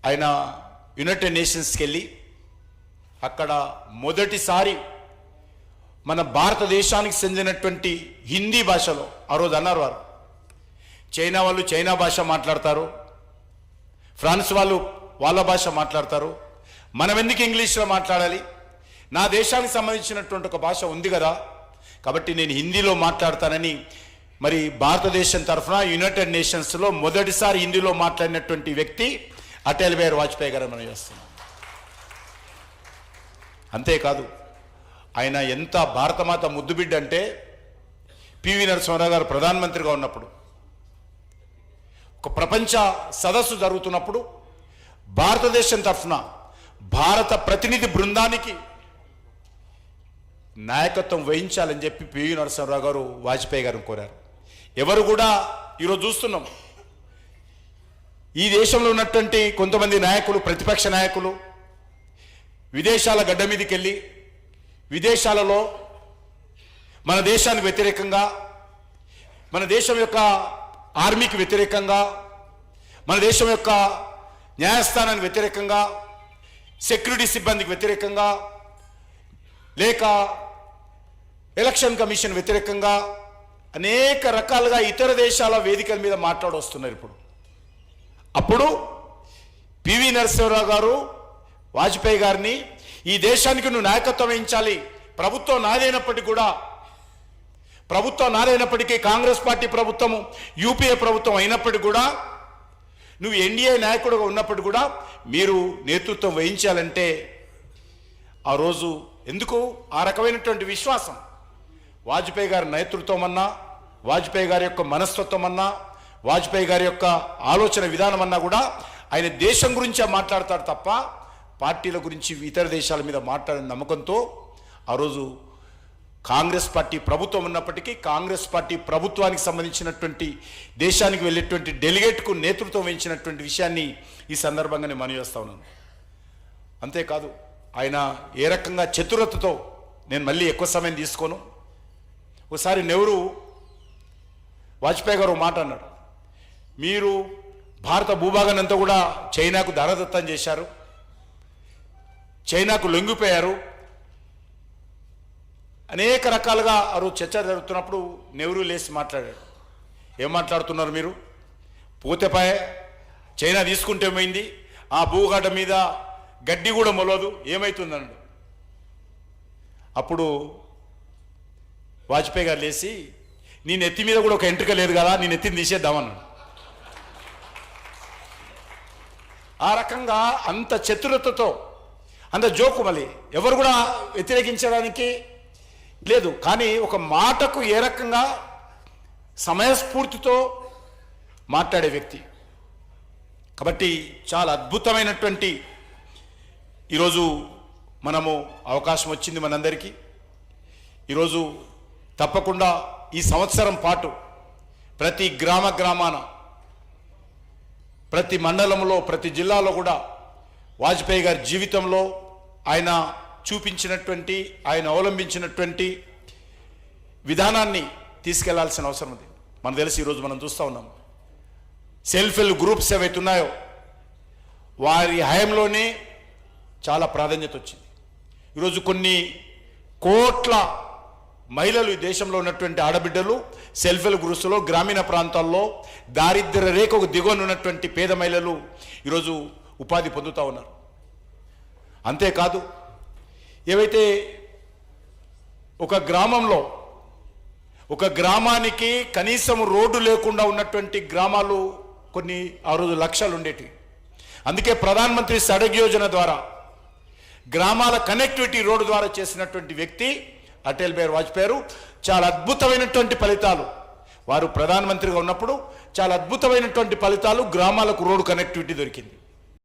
ఆయన యునైటెడ్ నేషన్స్కి వెళ్ళి అక్కడ మొదటిసారి మన భారతదేశానికి చెందినటువంటి హిందీ భాషలో ఆ రోజు అన్నారు వారు, చైనా వాళ్ళు చైనా భాష మాట్లాడతారు, ఫ్రాన్స్ వాళ్ళు వాళ్ళ భాష మాట్లాడతారు, మనం ఎందుకు ఇంగ్లీష్లో మాట్లాడాలి, నా దేశానికి సంబంధించినటువంటి ఒక భాష ఉంది కదా, కాబట్టి నేను హిందీలో మాట్లాడతానని మరి భారతదేశం తరఫున యునైటెడ్ నేషన్స్లో మొదటిసారి హిందీలో మాట్లాడినటువంటి వ్యక్తి అటల్ బిహారీ వాజ్పేయి గారు మనం చేస్తున్నాం. అంతేకాదు ఆయన ఎంత భారతమాత ముద్దుబిడ్డ అంటే పివి నరసింహారావు గారు ప్రధానమంత్రిగా ఉన్నప్పుడు ఒక ప్రపంచ సదస్సు జరుగుతున్నప్పుడు భారతదేశం తరఫున భారత ప్రతినిధి బృందానికి నాయకత్వం వహించాలని చెప్పి పివి నరసింహారావు గారు వాజ్పేయి గారిని కోరారు. ఎవరు కూడా ఈరోజు చూస్తున్నాం, ఈ దేశంలో ఉన్నటువంటి కొంతమంది నాయకులు, ప్రతిపక్ష నాయకులు విదేశాల గడ్డ మీదకి వెళ్ళి విదేశాలలో మన దేశానికి వ్యతిరేకంగా, మన దేశం యొక్క ఆర్మీకి వ్యతిరేకంగా, మన దేశం యొక్క న్యాయస్థానానికి వ్యతిరేకంగా, సెక్యూరిటీ సిబ్బందికి వ్యతిరేకంగా, లేక ఎలక్షన్ కమిషన్ వ్యతిరేకంగా అనేక రకాలుగా ఇతర దేశాల వేదికల మీద మాట్లాడొస్తున్నారు. అప్పుడు పివి నరసింహారావు గారు వాజ్పేయి గారిని, ఈ దేశానికి నువ్వు నాయకత్వం వహించాలి, ప్రభుత్వం నాదైనప్పటికీ కాంగ్రెస్ పార్టీ ప్రభుత్వము యూపీఏ ప్రభుత్వం అయినప్పటికీ కూడా, నువ్వు ఎన్డీఏ నాయకుడుగా ఉన్నప్పటికీ కూడా మీరు నేతృత్వం వహించాలంటే ఆ రోజు ఎందుకు ఆ రకమైనటువంటి విశ్వాసం, వాజ్పేయి గారి నేతృత్వం అన్నా, వాజ్పేయి గారి యొక్క మనస్తత్వం అన్నా, వాజ్పేయి గారి యొక్క ఆలోచన విధానం అన్నా కూడా ఆయన దేశం గురించే మాట్లాడతాడు తప్ప పార్టీల గురించి ఇతర దేశాల మీద మాట్లాడిన నమ్మకంతో ఆ రోజు కాంగ్రెస్ పార్టీ ప్రభుత్వం ఉన్నప్పటికీ కాంగ్రెస్ పార్టీ ప్రభుత్వానికి సంబంధించినటువంటి దేశానికి వెళ్ళేటువంటి డెలిగేట్కు నేతృత్వం వహించినటువంటి విషయాన్ని ఈ సందర్భంగా నేను మనవి చేస్తా ఉన్నాను. అంతేకాదు ఆయన ఏ రకంగా చతురతతో, నేను మళ్ళీ ఎక్కువ సమయం తీసుకోను, ఒకసారి నెహ్రూ వాజ్పేయి గారు మాట అన్నాడు, మీరు భారత భూభాగాన్ని అంతా కూడా చైనాకు దారదత్తం చేశారు, చైనాకు లొంగిపోయారు. అనేక రకాలుగా ఆ రోజు చర్చ జరుగుతున్నప్పుడు నెహ్రూ లేచి మాట్లాడాడు, ఏం మాట్లాడుతున్నారు మీరు, పోతేపాయ చైనా తీసుకుంటే ఏమైంది, ఆ భూఘాట మీద గడ్డి కూడా మొలదు, ఏమవుతుందన్నాడు. అప్పుడు వాజ్పేయి గారు లేచి, నీ నెత్తి మీద కూడా ఒక ఎంట్రిక లేదు కదా, నీ నెత్తిని తీసేద్దామన్నాడు. ఆ రకంగా అంత చతురతతో, అంత జోకు, మళ్ళీ ఎవరు కూడా వ్యతిరేకించడానికి లేదు, కానీ ఒక మాటకు ఏ రకంగా సమయస్ఫూర్తితో మాట్లాడే వ్యక్తి. కాబట్టి చాలా అద్భుతమైనటువంటి ఈరోజు మనము అవకాశం వచ్చింది మనందరికీ. ఈరోజు తప్పకుండా ఈ సంవత్సరం పాటు ప్రతి గ్రామాన, ప్రతి మండలంలో, ప్రతి జిల్లాలో కూడా వాజ్పేయి గారి జీవితంలో ఆయన చూపించినటువంటి, ఆయన అవలంబించినటువంటి విధానాన్ని తీసుకెళ్లాల్సిన అవసరం ఉంది. మనకు తెలిసి ఈరోజు మనం చూస్తూ ఉన్నాం, సెల్ఫ్ హెల్ప్ గ్రూప్స్ ఏవైతే ఉన్నాయో వారి హయాంలోనే చాలా ప్రాధాన్యత వచ్చింది. ఈరోజు కొన్ని కోట్ల మహిళలు, ఈ దేశంలో ఉన్నటువంటి ఆడబిడ్డలు సెల్ఫ్ హెల్ప్ గ్రూప్స్లో, గ్రామీణ ప్రాంతాల్లో దారిద్ర్య రేఖకు దిగువన ఉన్నటువంటి పేద మహిళలు ఈరోజు ఉపాధి పొందుతూ ఉన్నారు. అంతేకాదు ఏవైతే ఒక గ్రామంలో, ఒక గ్రామానికి కనీసం రోడ్డు లేకుండా ఉన్నటువంటి గ్రామాలు కొన్ని ఆ రోజు లక్షలు ఉండేటివి. అందుకే ప్రధానమంత్రి సడక్ యోజన ద్వారా గ్రామాల కనెక్టివిటీ రోడ్డు ద్వారా చేసినటువంటి వ్యక్తి అటల్ బిహారీ వాజ్పేయి. చాలా అద్భుతమైనటువంటి ఫలితాలు, వారు ప్రధానమంత్రిగా ఉన్నప్పుడు చాలా అద్భుతమైనటువంటి ఫలితాలు, గ్రామాలకు రోడ్డు కనెక్టివిటీ దొరికింది.